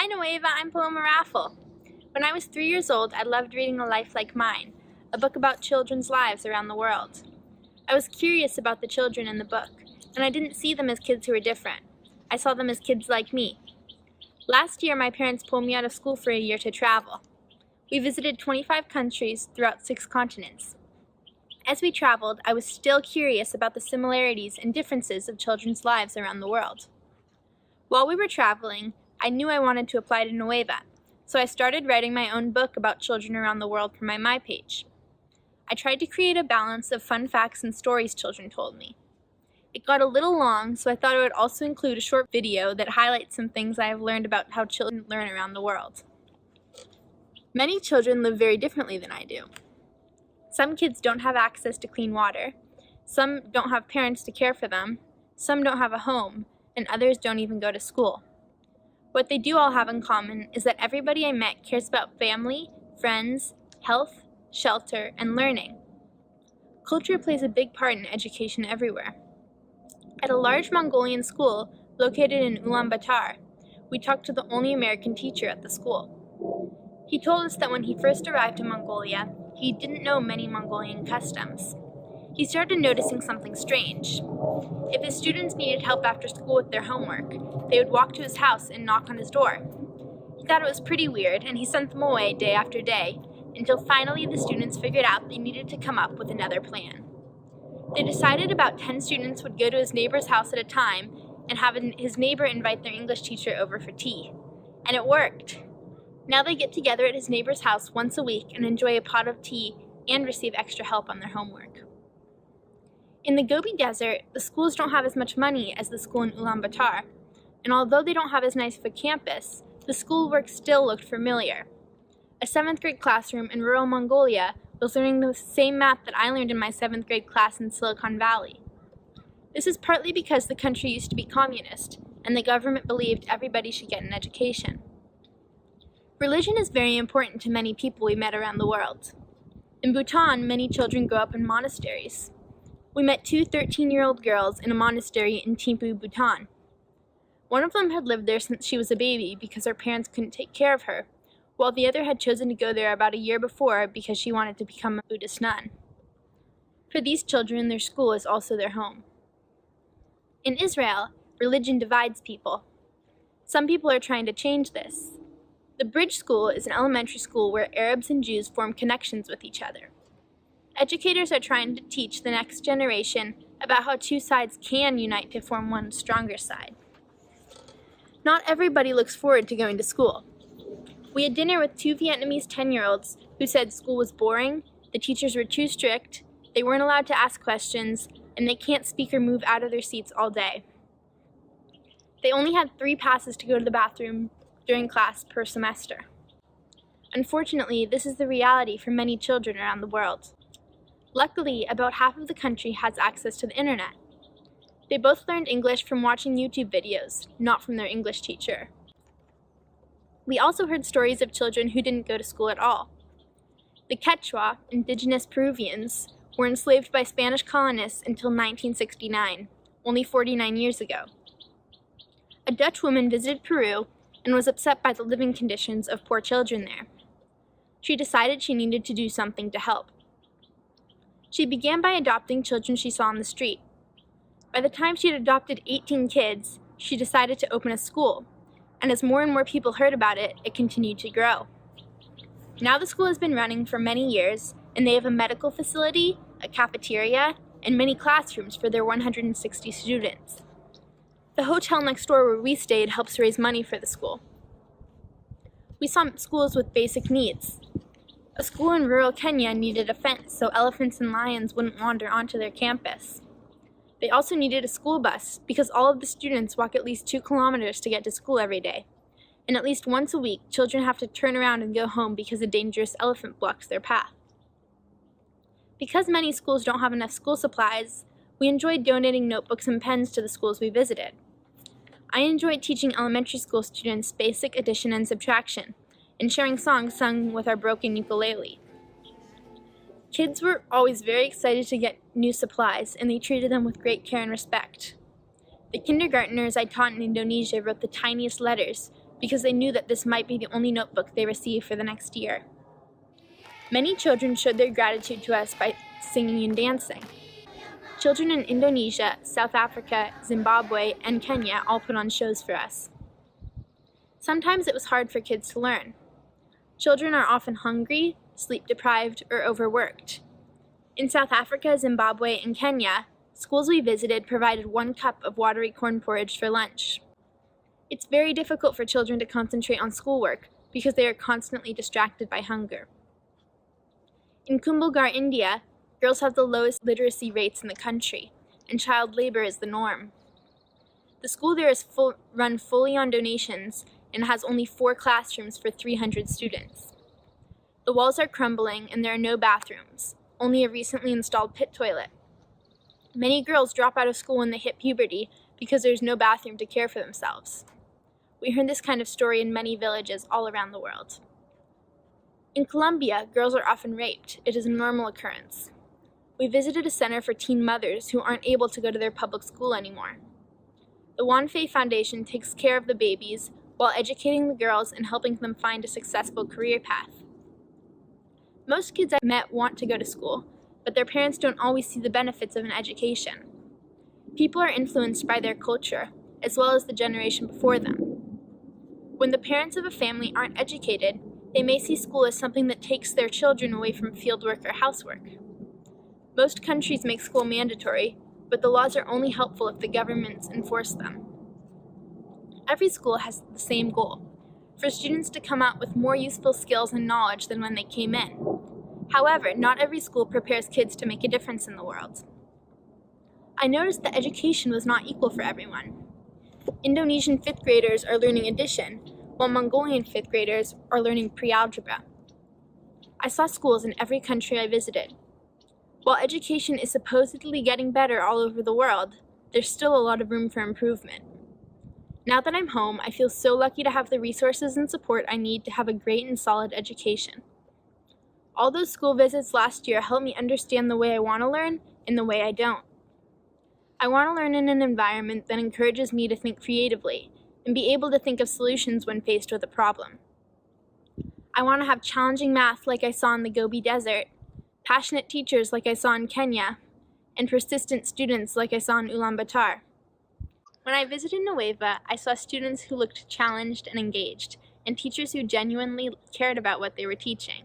Hi Nueva, I'm Paloma Raffle. When I was 3 years old, I loved reading A Life Like Mine, a book about children's lives around the world. I was curious about the children in the book, and I didn't see them as kids who were different. I saw them as kids like me. Last year, my parents pulled me out of school for a year to travel. We visited 25 countries throughout 6 continents. As we traveled, I was still curious about the similarities and differences of children's lives around the world. While we were traveling, I knew I wanted to apply to Nueva, so I started writing my own book about children around the world for my MyPage. I tried to create a balance of fun facts and stories children told me. It got a little long, so I thought I would also include a short video that highlights some things I have learned about how children learn around the world. Many children live very differently than I do. Some kids don't have access to clean water, some don't have parents to care for them, some don't have a home, and others don't even go to school. What they do all have in common is that everybody I met cares about family, friends, health, shelter, and learning. Culture plays a big part in education everywhere. At a large Mongolian school located in Ulaanbaatar, we talked to the only American teacher at the school. He told us that when he first arrived in Mongolia, he didn't know many Mongolian customs. He started noticing something strange. If his students needed help after school with their homework, they would walk to his house and knock on his door. He thought it was pretty weird, and he sent them away day after day, until finally the students figured out they needed to come up with another plan. They decided about 10 students would go to his neighbor's house at a time and have his neighbor invite their English teacher over for tea. And it worked. Now they get together at his neighbor's house once a week and enjoy a pot of tea and receive extra help on their homework. In the Gobi Desert, the schools don't have as much money as the school in Ulaanbaatar, and although they don't have as nice of a campus, the schoolwork still looked familiar. A 7th grade classroom in rural Mongolia was learning the same math that I learned in my 7th grade class in Silicon Valley. This is partly because the country used to be communist, and the government believed everybody should get an education. Religion is very important to many people we met around the world. In Bhutan, many children grow up in monasteries. We met 2 13-year-old girls in a monastery in Thimphu, Bhutan. One of them had lived there since she was a baby because her parents couldn't take care of her, while the other had chosen to go there about a year before because she wanted to become a Buddhist nun. For these children, their school is also their home. In Israel, religion divides people. Some people are trying to change this. The Bridge School is an elementary school where Arabs and Jews form connections with each other. Educators are trying to teach the next generation about how 2 sides can unite to form one stronger side. Not everybody looks forward to going to school. We had dinner with 2 Vietnamese 10-year-olds who said school was boring, the teachers were too strict, they weren't allowed to ask questions, and they can't speak or move out of their seats all day. They only had 3 passes to go to the bathroom during class per semester. Unfortunately, this is the reality for many children around the world. Luckily, about half of the country has access to the internet. They both learned English from watching YouTube videos, not from their English teacher. We also heard stories of children who didn't go to school at all. The Quechua, indigenous Peruvians, were enslaved by Spanish colonists until 1969, only 49 years ago. A Dutch woman visited Peru and was upset by the living conditions of poor children there. She decided she needed to do something to help. She began by adopting children she saw on the street. By the time she had adopted 18 kids, she decided to open a school, and as more and more people heard about it, it continued to grow. Now the school has been running for many years, and they have a medical facility, a cafeteria, and many classrooms for their 160 students. The hotel next door where we stayed helps raise money for the school. We saw schools with basic needs. A school in rural Kenya needed a fence so elephants and lions wouldn't wander onto their campus. They also needed a school bus because all of the students walk at least 2 kilometers to get to school every day. And at least once a week, children have to turn around and go home because a dangerous elephant blocks their path. Because many schools don't have enough school supplies, we enjoyed donating notebooks and pens to the schools we visited. I enjoyed teaching elementary school students basic addition and subtraction, and sharing songs sung with our broken ukulele. Kids were always very excited to get new supplies, and they treated them with great care and respect. The kindergartners I taught in Indonesia wrote the tiniest letters, because they knew that this might be the only notebook they received for the next year. Many children showed their gratitude to us by singing and dancing. Children in Indonesia, South Africa, Zimbabwe, and Kenya all put on shows for us. Sometimes it was hard for kids to learn. Children are often hungry, sleep-deprived, or overworked. In South Africa, Zimbabwe, and Kenya, schools we visited provided 1 cup of watery corn porridge for lunch. It's very difficult for children to concentrate on schoolwork because they are constantly distracted by hunger. In Kumbhalgarh, India, girls have the lowest literacy rates in the country, and child labor is the norm. The school there is run fully on donations and has only 4 classrooms for 300 students. The walls are crumbling and there are no bathrooms, only a recently installed pit toilet. Many girls drop out of school when they hit puberty because there's no bathroom to care for themselves. We heard this kind of story in many villages all around the world. In Colombia, girls are often raped. It is a normal occurrence. We visited a center for teen mothers who aren't able to go to their public school anymore. The Juan Fay Foundation takes care of the babies while educating the girls and helping them find a successful career path. Most kids I met want to go to school, but their parents don't always see the benefits of an education. People are influenced by their culture, as well as the generation before them. When the parents of a family aren't educated, they may see school as something that takes their children away from fieldwork or housework. Most countries make school mandatory, but the laws are only helpful if the governments enforce them. Every school has the same goal, for students to come out with more useful skills and knowledge than when they came in. However, not every school prepares kids to make a difference in the world. I noticed that education was not equal for everyone. Indonesian 5th graders are learning addition, while Mongolian 5th graders are learning pre-algebra. I saw schools in every country I visited. While education is supposedly getting better all over the world, there's still a lot of room for improvement. Now that I'm home, I feel so lucky to have the resources and support I need to have a great and solid education. All those school visits last year helped me understand the way I want to learn and the way I don't. I want to learn in an environment that encourages me to think creatively and be able to think of solutions when faced with a problem. I want to have challenging math like I saw in the Gobi Desert, passionate teachers like I saw in Kenya, and persistent students like I saw in Ulaanbaatar. When I visited Nueva, I saw students who looked challenged and engaged, and teachers who genuinely cared about what they were teaching.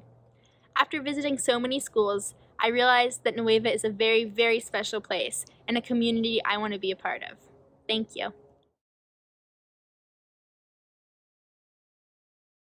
After visiting so many schools, I realized that Nueva is a very, very special place and a community I want to be a part of. Thank you.